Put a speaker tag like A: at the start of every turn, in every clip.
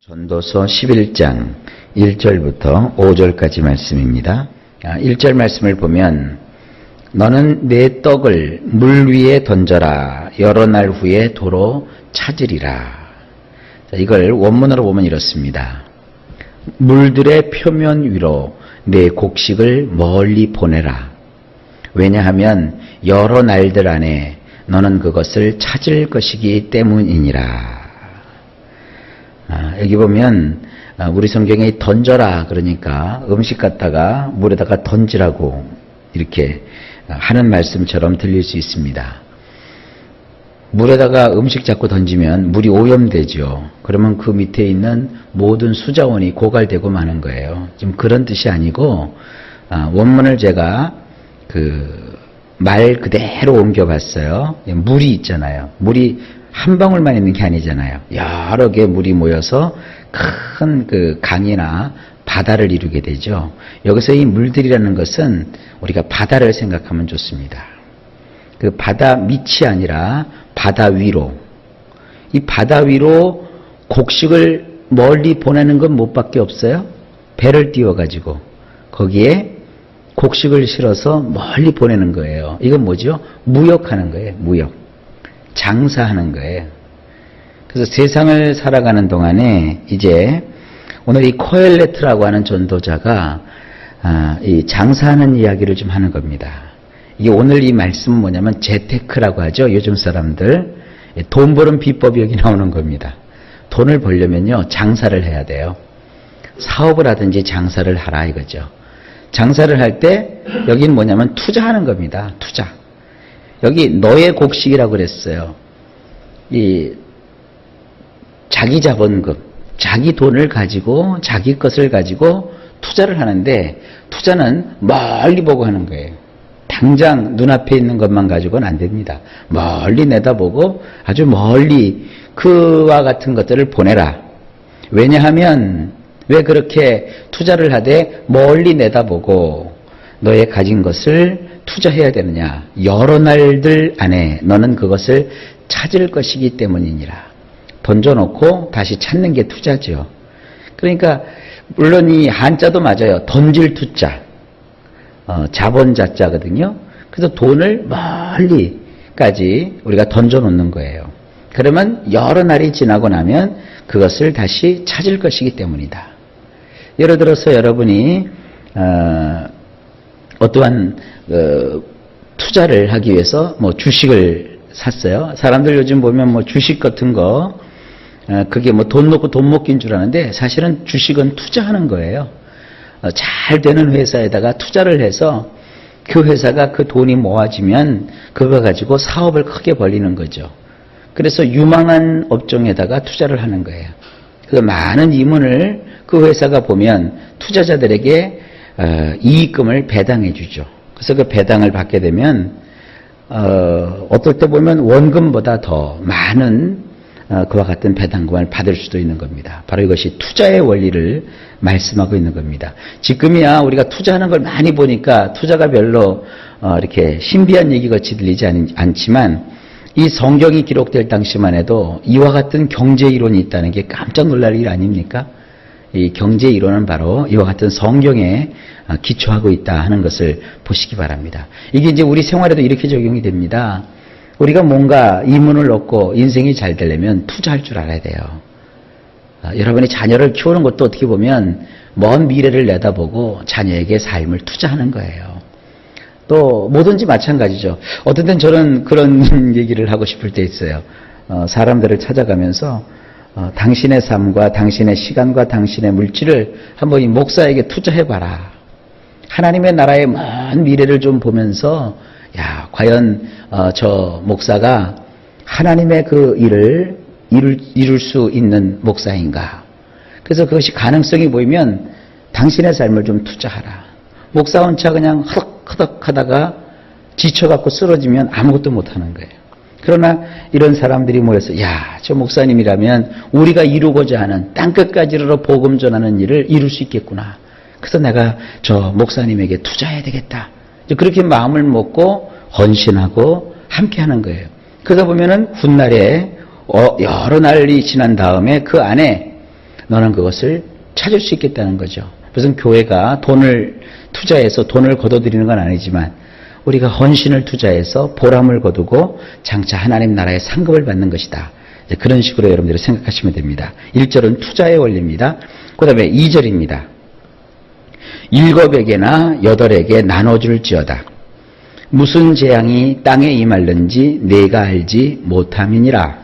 A: 전도서 11장 1절부터 5절까지 말씀입니다. 1절 말씀을 보면 너는 내 떡을 물 위에 던져라. 여러 날 후에 도로 찾으리라. 이걸 원문으로 보면 이렇습니다. 물들의 표면 위로 내 곡식을 멀리 보내라. 왜냐하면 여러 날들 안에 너는 그것을 찾을 것이기 때문이니라. 여기 보면 우리 성경에 던져라 그러니까 음식 갖다가 물에다가 던지라고 이렇게 하는 말씀처럼 들릴 수 있습니다. 물에다가 음식 자꾸 던지면 물이 오염되죠. 그러면 그 밑에 있는 모든 수자원이 고갈되고 마는 거예요. 지금 그런 뜻이 아니고 원문을 제가 말 그대로 옮겨봤어요. 물이 있잖아요. 물이 한 방울만 있는 게 아니잖아요. 여러 개의 물이 모여서 큰 강이나 바다를 이루게 되죠. 여기서 이 물들이라는 것은 우리가 바다를 생각하면 좋습니다. 그 바다 밑이 아니라 바다 위로. 이 바다 위로 곡식을 멀리 보내는 건 못밖에 없어요. 배를 띄워가지고 거기에 곡식을 실어서 멀리 보내는 거예요. 이건 뭐죠? 무역하는 거예요. 무역. 장사하는 거예요. 그래서 세상을 살아가는 동안에 이제 오늘 이 코엘레트라고 하는 전도자가 이 장사하는 이야기를 좀 하는 겁니다. 이게 오늘 이 말씀은 뭐냐면 재테크라고 하죠. 요즘 사람들 돈 버는 비법이 여기 나오는 겁니다. 돈을 벌려면요 장사를 해야 돼요. 사업을 하든지 장사를 하라 이거죠. 장사를 할 때 여기는 뭐냐면 투자하는 겁니다. 투자. 여기 너의 곡식이라고 그랬어요. 이 자기 자본금, 자기 돈을 가지고 자기 것을 가지고 투자를 하는데 투자는 멀리 보고 하는 거예요. 당장 눈앞에 있는 것만 가지고는 안 됩니다. 멀리 내다보고 아주 멀리 그와 같은 것들을 보내라. 왜냐하면 왜 그렇게 투자를 하되 멀리 내다보고 너의 가진 것을 투자해야 되느냐. 여러 날들 안에 너는 그것을 찾을 것이기 때문이니라. 던져놓고 다시 찾는 게 투자죠. 그러니까 물론 이 한자도 맞아요. 던질 투자. 자본자자거든요. 그래서 돈을 멀리까지 우리가 던져놓는 거예요. 그러면 여러 날이 지나고 나면 그것을 다시 찾을 것이기 때문이다. 예를 들어서 여러분이 어떠한 투자를 하기 위해서 뭐 주식을 샀어요. 사람들 요즘 보면 뭐 주식 같은 거 그게 뭐 돈 놓고 돈 먹기인 줄 아는데 사실은 주식은 투자하는 거예요. 잘 되는 회사에다가 투자를 해서 그 회사가 그 돈이 모아지면 그거 가지고 사업을 크게 벌리는 거죠. 그래서 유망한 업종에다가 투자를 하는 거예요. 그래서 많은 이문을 그 회사가 보면 투자자들에게 이익금을 배당해 주죠. 그래서 그 배당을 받게 되면 어떨 때 보면 원금보다 더 많은 그와 같은 배당금을 받을 수도 있는 겁니다. 바로 이것이 투자의 원리를 말씀하고 있는 겁니다. 지금이야 우리가 투자하는 걸 많이 보니까 투자가 별로 이렇게 신비한 얘기 같이 들리지 않지만 이 성경이 기록될 당시만 해도 이와 같은 경제 이론이 있다는 게 깜짝 놀랄 일 아닙니까? 이 경제 이론은 바로 이와 같은 성경에 기초하고 있다 하는 것을 보시기 바랍니다. 이게 이제 우리 생활에도 이렇게 적용이 됩니다. 우리가 뭔가 이문을 얻고 인생이 잘 되려면 투자할 줄 알아야 돼요. 여러분이 자녀를 키우는 것도 어떻게 보면 먼 미래를 내다보고 자녀에게 삶을 투자하는 거예요. 또 뭐든지 마찬가지죠. 어떤 때는 저는 그런 얘기를 하고 싶을 때 있어요. 사람들을 찾아가면서 당신의 삶과 당신의 시간과 당신의 물질을 한번 이 목사에게 투자해봐라. 하나님의 나라의 먼 미래를 좀 보면서 야 과연 저 목사가 하나님의 그 일을 이룰 수 있는 목사인가. 그래서 그것이 가능성이 보이면 당신의 삶을 좀 투자하라. 목사 혼자 그냥 허덕허덕 하다가 지쳐갖고 쓰러지면 아무것도 못하는 거예요. 그러나 이런 사람들이 모여서 야, 저 목사님이라면 우리가 이루고자 하는 땅끝까지 이르러 복음 전하는 일을 이룰 수 있겠구나. 그래서 내가 저 목사님에게 투자해야 되겠다. 그렇게 마음을 먹고 헌신하고 함께 하는 거예요. 그러다 보면은 훗날에 여러 날이 지난 다음에 그 안에 너는 그것을 찾을 수 있겠다는 거죠. 무슨 교회가 돈을 투자해서 돈을 거둬들이는 건 아니지만 우리가 헌신을 투자해서 보람을 거두고 장차 하나님 나라의 상급을 받는 것이다. 그런 식으로 여러분들이 생각하시면 됩니다. 1절은 투자의 원리입니다. 그 다음에 2절입니다. 7에게나 8에게 나눠줄지어다. 무슨 재앙이 땅에 임할는지 내가 알지 못함이니라.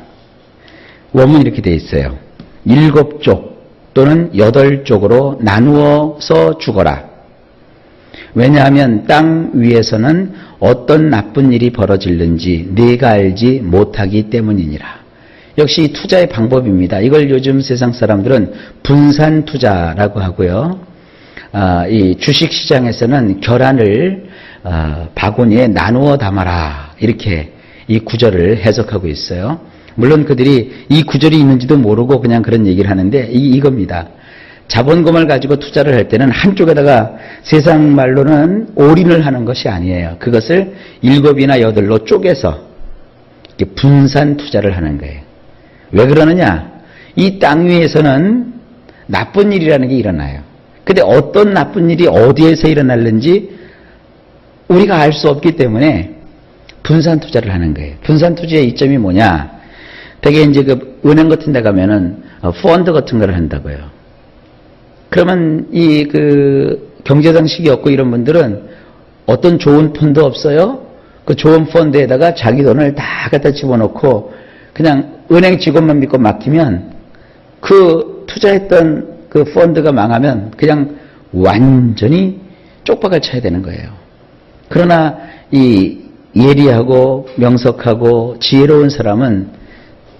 A: 원문이 이렇게 되어 있어요. 7쪽 또는 8쪽으로 나누어서 죽어라. 왜냐하면 땅 위에서는 어떤 나쁜 일이 벌어질는지 내가 알지 못하기 때문이니라. 역시 투자의 방법입니다. 이걸 요즘 세상 사람들은 분산 투자라고 하고요. 이 주식시장에서는 결안을 바구니에 나누어 담아라, 이렇게 이 구절을 해석하고 있어요. 물론 그들이 이 구절이 있는지도 모르고 그냥 그런 얘기를 하는데 이겁니다. 자본금을 가지고 투자를 할 때는 한쪽에다가 세상 말로는 올인을 하는 것이 아니에요. 그것을 7이나 8로 쪼개서 이렇게 분산 투자를 하는 거예요. 왜 그러느냐? 이 땅 위에서는 나쁜 일이라는 게 일어나요. 근데 어떤 나쁜 일이 어디에서 일어날는지 우리가 알 수 없기 때문에 분산 투자를 하는 거예요. 분산 투자의 이점이 뭐냐? 되게 이제 그 은행 같은 데 가면은 펀드 같은 거를 한다고요. 그러면 이 그 경제상식이 없고 이런 분들은 어떤 좋은 펀드 없어요? 그 좋은 펀드에다가 자기 돈을 다 갖다 집어넣고 그냥 은행 직원만 믿고 맡기면 그 투자했던 그 펀드가 망하면 그냥 완전히 쪽박을 쳐야 되는 거예요. 그러나 이 예리하고 명석하고 지혜로운 사람은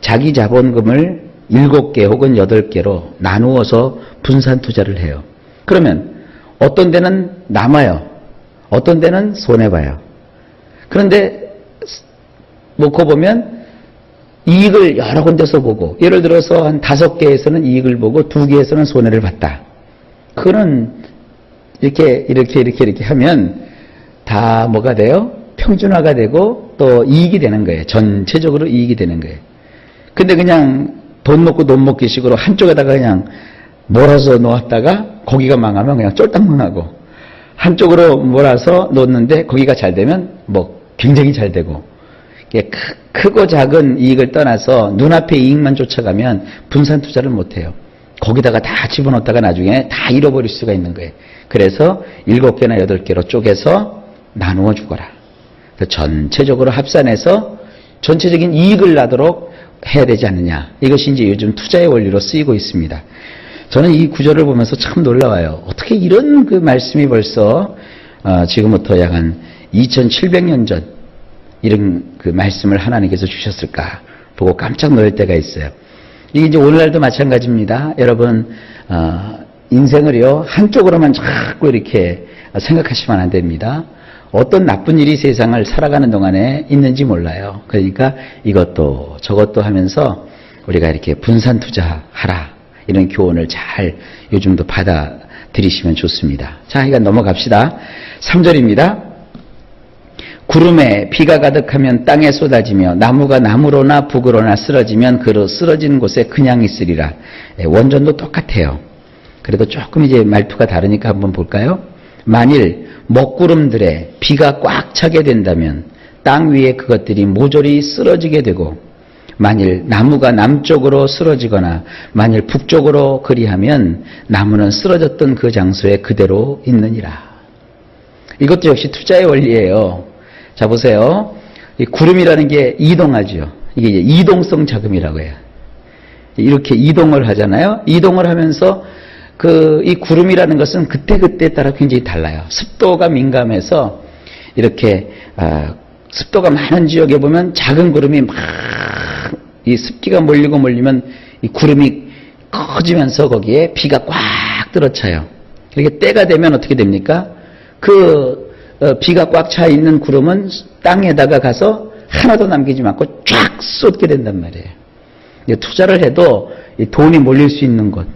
A: 자기 자본금을 7개 혹은 8개로 나누어서 분산 투자를 해요. 그러면 어떤 데는 남아요. 어떤 데는 손해봐요. 그런데 놓고 보면 이익을 여러 군데서 보고, 예를 들어서 한 5개에서는 이익을 보고 2개에서는 손해를 봤다. 그거는 이렇게 하면 다 뭐가 돼요? 평준화가 되고 또 이익이 되는 거예요. 전체적으로 이익이 되는 거예요. 근데 그냥 돈 먹고 돈 먹기 식으로 한쪽에다가 그냥 몰아서 놓았다가 거기가 망하면 그냥 쫄딱 망하고, 한쪽으로 몰아서 놓는데 거기가 잘 되면 뭐 굉장히 잘 되고, 크고 작은 이익을 떠나서 눈앞의 이익만 쫓아가면 분산 투자를 못해요. 거기다가 다 집어넣었다가 나중에 다 잃어버릴 수가 있는 거예요. 그래서 7개나 8개로 쪼개서 나누어 주거라. 전체적으로 합산해서 전체적인 이익을 나도록 해야 되지 않느냐. 이것이 이제 요즘 투자의 원리로 쓰이고 있습니다. 저는 이 구절을 보면서 참 놀라워요. 어떻게 이런 그 말씀이 벌써 지금부터 약 한 2700년 전 이런 그 말씀을 하나님께서 주셨을까 보고 깜짝 놀랄 때가 있어요. 이게 이제 오늘날도 마찬가지입니다. 여러분 인생을요 한쪽으로만 자꾸 이렇게 생각하시면 안 됩니다. 어떤 나쁜 일이 세상을 살아가는 동안에 있는지 몰라요. 그러니까 이것도 저것도 하면서 우리가 이렇게 분산 투자하라, 이런 교훈을 잘 요즘도 받아들이시면 좋습니다. 자, 이거 넘어갑시다. 3절입니다. 구름에 비가 가득하면 땅에 쏟아지며 나무가 나무로나 북으로나 쓰러지면 그 쓰러진 곳에 그냥 있으리라. 원전도 똑같아요. 그래도 조금 이제 말투가 다르니까 한번 볼까요? 만일 먹구름들에 비가 꽉 차게 된다면 땅 위에 그것들이 모조리 쓰러지게 되고, 만일 나무가 남쪽으로 쓰러지거나 만일 북쪽으로 그리하면 나무는 쓰러졌던 그 장소에 그대로 있느니라. 이것도 역시 투자의 원리예요. 자, 보세요. 이 구름이라는 게 이동하죠. 이게 이제 이동성 자금이라고 해요. 이렇게 이동을 하잖아요. 이동을 하면서 이 구름이라는 것은 그때그때에 따라 굉장히 달라요. 습도가 민감해서 이렇게 습도가 많은 지역에 보면 작은 구름이 막 이 습기가 몰리면 이 구름이 커지면서 거기에 비가 꽉 들어차요. 이렇게 때가 되면 어떻게 됩니까? 비가 꽉 차 있는 구름은 땅에다가 가서 하나도 남기지 않고 쫙 쏟게 된단 말이에요. 투자를 해도 돈이 몰릴 수 있는 곳,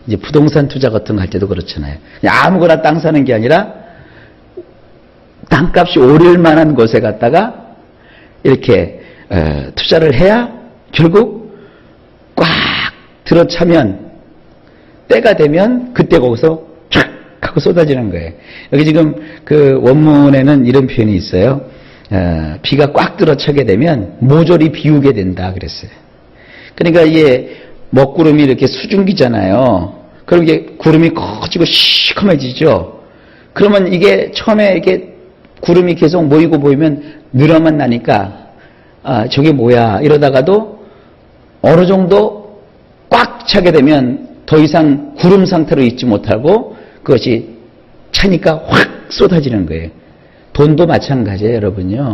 A: 이제 부동산 투자 같은 거 할 때도 그렇잖아요. 아무거나 땅 사는 게 아니라 땅값이 오를 만한 곳에 갔다가 이렇게 투자를 해야 결국 꽉 들어차면 때가 되면 그때 거기서 촥 하고 쏟아지는 거예요. 여기 지금 그 원문에는 이런 표현이 있어요. 비가 꽉 들어차게 되면 모조리 비우게 된다 그랬어요. 그러니까 이게 먹구름이 이렇게 수증기잖아요. 그럼 이게 구름이 커지고 시커매지죠. 그러면 이게 처음에 이렇게 구름이 계속 모이면 늘어만 나니까 저게 뭐야 이러다가도 어느 정도 꽉 차게 되면 더 이상 구름 상태로 있지 못하고 그것이 차니까 확 쏟아지는 거예요. 돈도 마찬가지예요, 여러분요.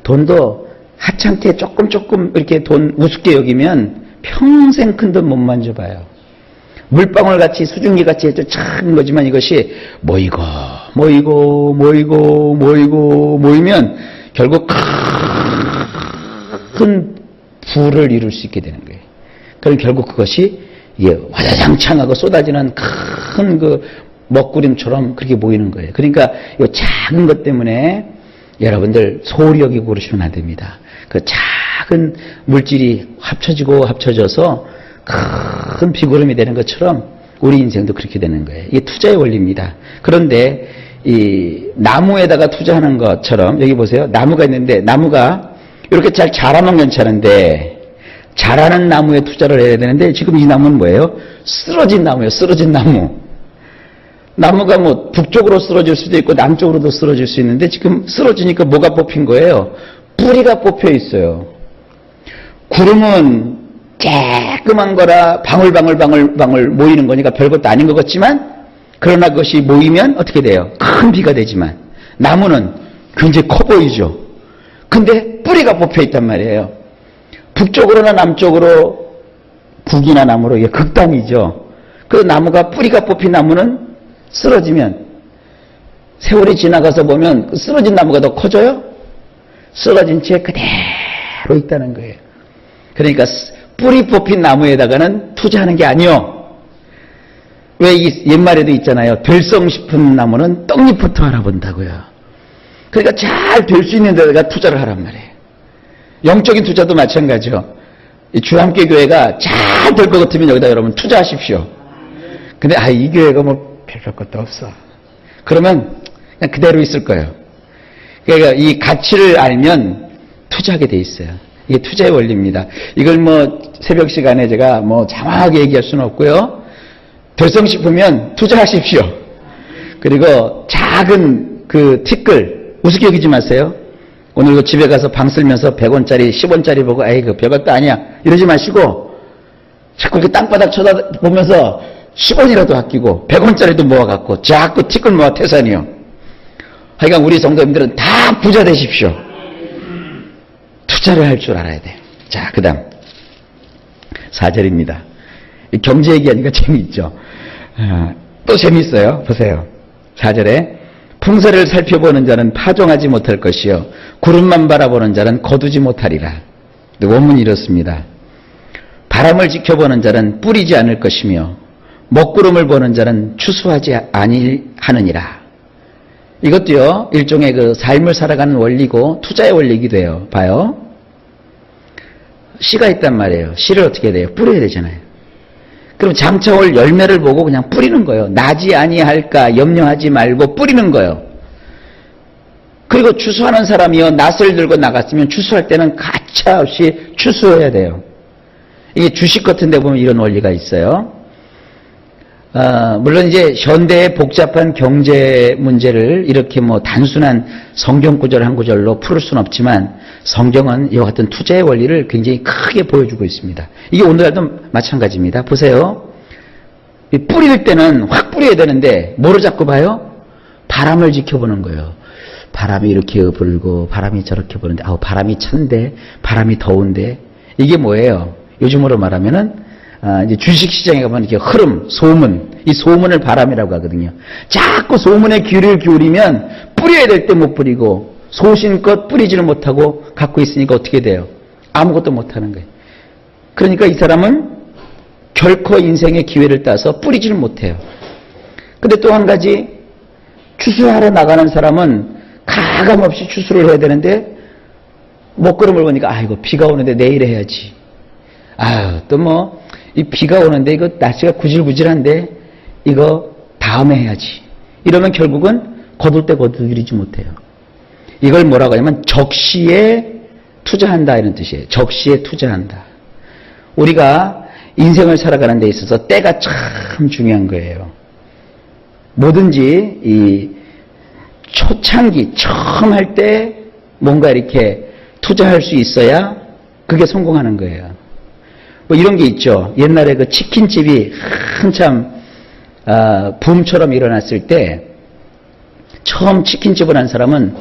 A: 돈도 하찮게 조금 이렇게 돈 우습게 여기면 평생 큰 돈 못 만져봐요. 물방울 같이 수증기 같이 해도 작은 거지만 이것이 모이면 결국 큰 부를 이룰 수 있게 되는 거예요. 그럼 결국 그것이 와자장창하고 쏟아지는 큰 그 먹구름처럼 그렇게 모이는 거예요. 그러니까 이 작은 것 때문에 여러분들 소홀히 여기고 그러시면 안 됩니다. 그 작은 물질이 합쳐져서 큰 비구름이 되는 것처럼 우리 인생도 그렇게 되는 거예요. 이게 투자의 원리입니다. 그런데 이 나무에다가 투자하는 것처럼 여기 보세요. 나무가 있는데 나무가 이렇게 잘 자라면 괜찮은데 자라는 나무에 투자를 해야 되는데 지금 이 나무는 뭐예요? 쓰러진 나무예요. 쓰러진 나무. 나무가 뭐 북쪽으로 쓰러질 수도 있고 남쪽으로도 쓰러질 수 있는데 지금 쓰러지니까 뭐가 뽑힌 거예요? 뿌리가 뽑혀 있어요. 구름은 쬐끄만 거라 방울 모이는 거니까 별것도 아닌 것 같지만 그러나 그것이 모이면 어떻게 돼요? 큰 비가 되지만 나무는 굉장히 커 보이죠. 근데 뿌리가 뽑혀 있단 말이에요. 북쪽으로나 남쪽으로 북이나 남으로 이게 극단이죠. 그 나무가 뿌리가 뽑힌 나무는 쓰러지면 세월이 지나가서 보면 쓰러진 나무가 더 커져요? 쓰러진 채 그대로 있다는 거예요. 그러니까 뿌리 뽑힌 나무에다가는 투자하는 게 아니요. 왜 옛말에도 있잖아요. 될성 싶은 나무는 떡잎부터 알아본다고요. 그러니까 잘 될 수 있는 데다가 투자를 하란 말이에요. 영적인 투자도 마찬가지죠. 주함께 교회가 잘 될 것 같으면 여기다 여러분 투자하십시오. 근데 이 교회가 뭐 별 것도 없어. 그러면 그냥 그대로 있을 거예요. 그러니까 이 가치를 알면 투자하게 돼 있어요. 이게 투자의 원리입니다. 이걸 뭐 새벽 시간에 제가 뭐 장황하게 얘기할 수는 없고요. 될성 싶으면 투자하십시오. 그리고 작은 그 티끌 우습게 여기지 마세요. 오늘 그 집에 가서 방 쓸면서 100원짜리 10원짜리 보고 그 별것도 아니야 이러지 마시고 자꾸 이렇게 땅바닥 쳐다보면서 10원이라도 아끼고 100원짜리도 모아갖고 자꾸 티끌 모아 태산이요. 하여간 우리 성도님들은 다 부자 되십시오. 투자를 할 줄 알아야 돼요. 자, 그 다음 4절입니다. 경제 얘기하니까 재미있죠. 또 재미있어요. 보세요. 4절에 풍세를 살펴보는 자는 파종하지 못할 것이요 구름만 바라보는 자는 거두지 못하리라. 원문이 이렇습니다. 바람을 지켜보는 자는 뿌리지 않을 것이며 먹구름을 보는 자는 추수하지 아니하느니라. 이것도요 일종의 그 삶을 살아가는 원리고 투자의 원리이기도 해요. 봐요. 씨가 있단 말이에요. 씨를 어떻게 해야 돼요? 뿌려야 되잖아요. 그럼 장차 올 열매를 보고 그냥 뿌리는 거예요. 나지 아니할까 염려하지 말고 뿌리는 거예요. 그리고 추수하는 사람이요 낫을 들고 나갔으면 추수할 때는 가차없이 추수해야 돼요. 이게 주식 같은 데 보면 이런 원리가 있어요. 물론 이제 현대의 복잡한 경제 문제를 이렇게 뭐 단순한 성경 구절 한 구절로 풀을 수는 없지만 성경은 이와 같은 투자의 원리를 굉장히 크게 보여주고 있습니다. 이게 오늘날도 마찬가지입니다. 보세요. 뿌릴 때는 확 뿌려야 되는데 뭐로 자꾸 봐요? 바람을 지켜보는 거예요. 바람이 이렇게 불고 바람이 저렇게 부는데 바람이 찬데 바람이 더운데 이게 뭐예요? 요즘으로 말하면은 이제 주식시장에 가면 이렇게 흐름, 소문, 이 소문을 바람이라고 하거든요. 자꾸 소문에 귀를 기울이면 뿌려야 될 때 못 뿌리고 소신껏 뿌리지를 못하고 갖고 있으니까 어떻게 돼요? 아무것도 못하는 거예요. 그러니까 이 사람은 결코 인생의 기회를 따서 뿌리지를 못해요. 근데 또 한 가지 추수하러 나가는 사람은 가감없이 추수를 해야 되는데 먹구름을 보니까 이거 비가 오는데 내일 해야지. 또 뭐 이 비가 오는데 이거 날씨가 구질구질한데 이거 다음에 해야지. 이러면 결국은 거둘 때 거두지 못해요. 이걸 뭐라고 하냐면 적시에 투자한다 이런 뜻이에요. 적시에 투자한다. 우리가 인생을 살아가는 데 있어서 때가 참 중요한 거예요. 뭐든지 이 초창기 처음 할 때 뭔가 이렇게 투자할 수 있어야 그게 성공하는 거예요. 뭐 이런 게 있죠. 옛날에 그 치킨집이 한참 붐처럼 일어났을 때 처음 치킨집을 한 사람은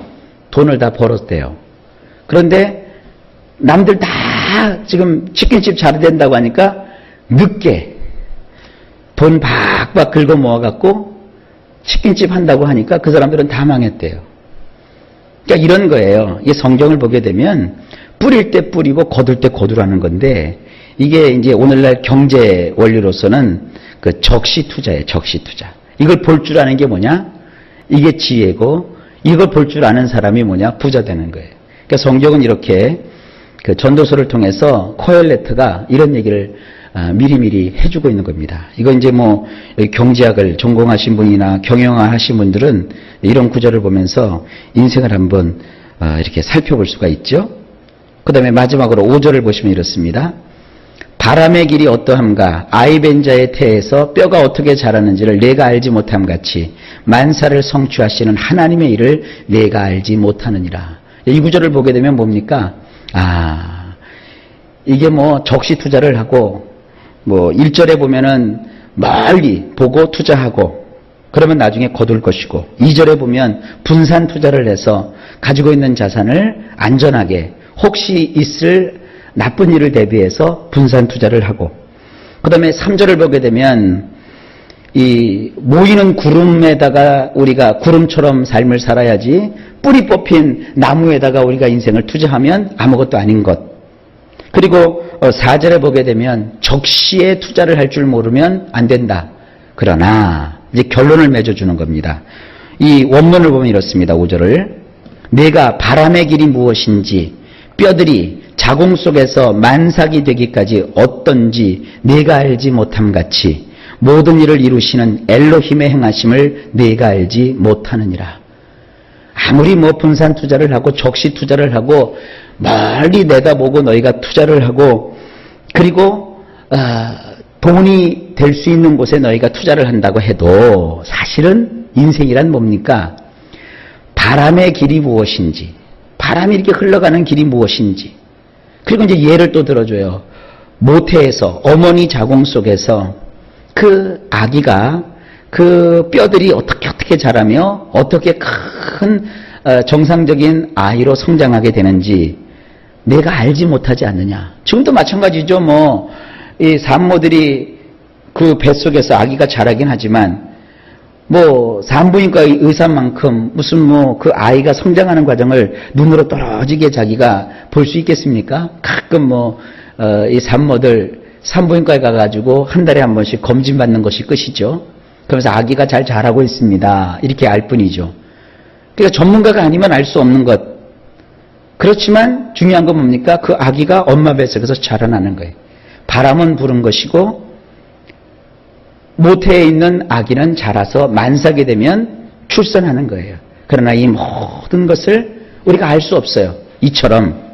A: 돈을 다 벌었대요. 그런데 남들 다 지금 치킨집 잘 된다고 하니까 늦게 돈 박박 긁어 모아갖고 치킨집 한다고 하니까 그 사람들은 다 망했대요. 그러니까 이런 거예요. 이 성경을 보게 되면 뿌릴 때 뿌리고 거둘 때 거두라는 건데 이게 이제 오늘날 경제 원리로서는 그 적시 투자예요. 적시 투자. 이걸 볼 줄 아는 게 뭐냐? 이게 지혜고 이걸 볼 줄 아는 사람이 뭐냐? 부자 되는 거예요. 그러니까 성경은 이렇게 그 전도서를 통해서 코엘레트가 이런 얘기를 미리미리 해주고 있는 겁니다. 이거 이제 뭐 경제학을 전공하신 분이나 경영학 하신 분들은 이런 구절을 보면서 인생을 한번 이렇게 살펴볼 수가 있죠. 그 다음에 마지막으로 5절을 보시면 이렇습니다. 바람의 길이 어떠함과 아이벤 자의 태에서 뼈가 어떻게 자라는지를 내가 알지 못함 같이 만사를 성취하시는 하나님의 일을 내가 알지 못하느니라. 이 구절을 보게 되면 뭡니까? 이게 뭐 적시 투자를 하고 뭐 1절에 보면은 멀리 보고 투자하고 그러면 나중에 거둘 것이고 2절에 보면 분산 투자를 해서 가지고 있는 자산을 안전하게 혹시 있을 나쁜 일을 대비해서 분산 투자를 하고 그 다음에 3절을 보게 되면 이 모이는 구름에다가 우리가 구름처럼 삶을 살아야지 뿌리 뽑힌 나무에다가 우리가 인생을 투자하면 아무것도 아닌 것. 그리고 4절에 보게 되면 적시에 투자를 할 줄 모르면 안 된다. 그러나 이제 결론을 맺어주는 겁니다. 이 원문을 보면 이렇습니다. 5절을 내가 바람의 길이 무엇인지 뼈들이 자궁 속에서 만삭이 되기까지 어떤지 내가 알지 못함 같이 모든 일을 이루시는 엘로힘의 행하심을 내가 알지 못하느니라. 아무리 뭐 분산 투자를 하고 적시 투자를 하고 멀리 내다보고 너희가 투자를 하고 그리고 돈이 될 수 있는 곳에 너희가 투자를 한다고 해도 사실은 인생이란 뭡니까? 바람의 길이 무엇인지 바람이 이렇게 흘러가는 길이 무엇인지 그리고 이제 예를 또 들어줘요. 모태에서 어머니 자궁 속에서 그 아기가 그 뼈들이 어떻게 자라며 어떻게 큰 정상적인 아이로 성장하게 되는지 내가 알지 못하지 않느냐. 지금도 마찬가지죠. 뭐 이 산모들이 그 뱃속에서 아기가 자라긴 하지만 뭐 산부인과 의사만큼 무슨 뭐 그 아이가 성장하는 과정을 눈으로 떨어지게 자기가 볼 수 있겠습니까? 가끔 뭐 이 산모들 산부인과에 가가지고 한 달에 한 번씩 검진받는 것이 끝이죠. 그러면서 아기가 잘 자라고 있습니다. 이렇게 알 뿐이죠. 그러니까 전문가가 아니면 알 수 없는 것. 그렇지만 중요한 건 뭡니까? 그 아기가 엄마 뱃속에서 자라나는 거예요. 바람은 부는 것이고 모태에 있는 아기는 자라서 만삭이 되면 출산하는 거예요. 그러나 이 모든 것을 우리가 알 수 없어요. 이처럼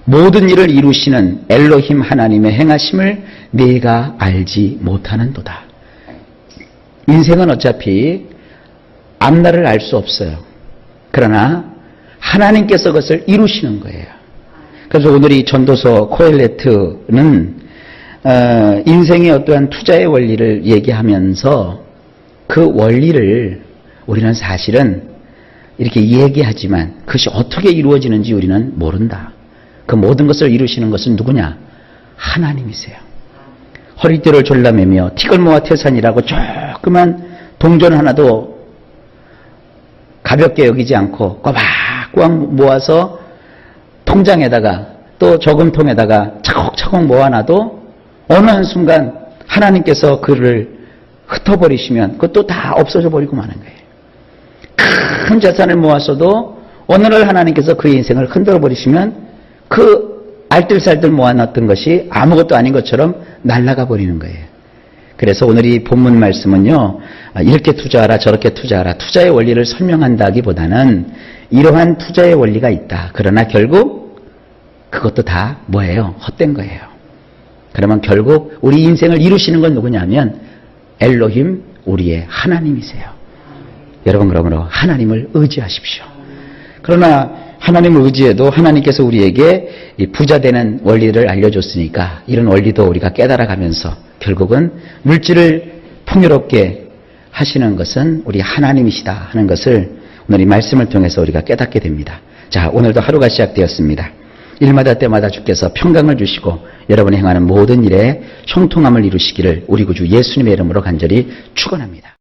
A: 모든 일을 이루시는 엘로힘 하나님의 행하심을 내가 알지 못하는도다. 인생은 어차피 앞날을 알 수 없어요. 그러나 하나님께서 그것을 이루시는 거예요. 그래서 오늘 이 전도서 코엘레트는 인생의 어떠한 투자의 원리를 얘기하면서 그 원리를 우리는 사실은 이렇게 얘기하지만 그것이 어떻게 이루어지는지 우리는 모른다. 그 모든 것을 이루시는 것은 누구냐? 하나님이세요. 허리띠를 졸라매며 티끌모아 태산이라고 조그만 동전 하나도 가볍게 여기지 않고 꼬박꼬박 모아서 통장에다가 또 저금통에다가 차곡차곡 모아놔도 어느 한순간 하나님께서 그를 흩어버리시면 그것도 다 없어져 버리고 마는 거예요. 큰 자산을 모았어도 어느 날 하나님께서 그의 인생을 흔들어 버리시면 그 알뜰살뜰 모아놨던 것이 아무것도 아닌 것처럼 날아가 버리는 거예요. 그래서 오늘 이 본문 말씀은요, 이렇게 투자하라 저렇게 투자하라, 투자의 원리를 설명한다기보다는 이러한 투자의 원리가 있다. 그러나 결국 그것도 다 뭐예요? 헛된 거예요. 그러면 결국 우리 인생을 이루시는 건 누구냐면 엘로힘, 우리의 하나님이세요. 여러분, 그러므로 하나님을 의지하십시오. 그러나 하나님을 의지해도 하나님께서 우리에게 이 부자 되는 원리를 알려줬으니까 이런 원리도 우리가 깨달아가면서 결국은 물질을 풍요롭게 하시는 것은 우리 하나님이시다 하는 것을 오늘 이 말씀을 통해서 우리가 깨닫게 됩니다. 자, 오늘도 하루가 시작되었습니다. 일마다 때마다 주께서 평강을 주시고 여러분이 행하는 모든 일에 형통함을 이루시기를 우리 구주 예수님의 이름으로 간절히 축원합니다.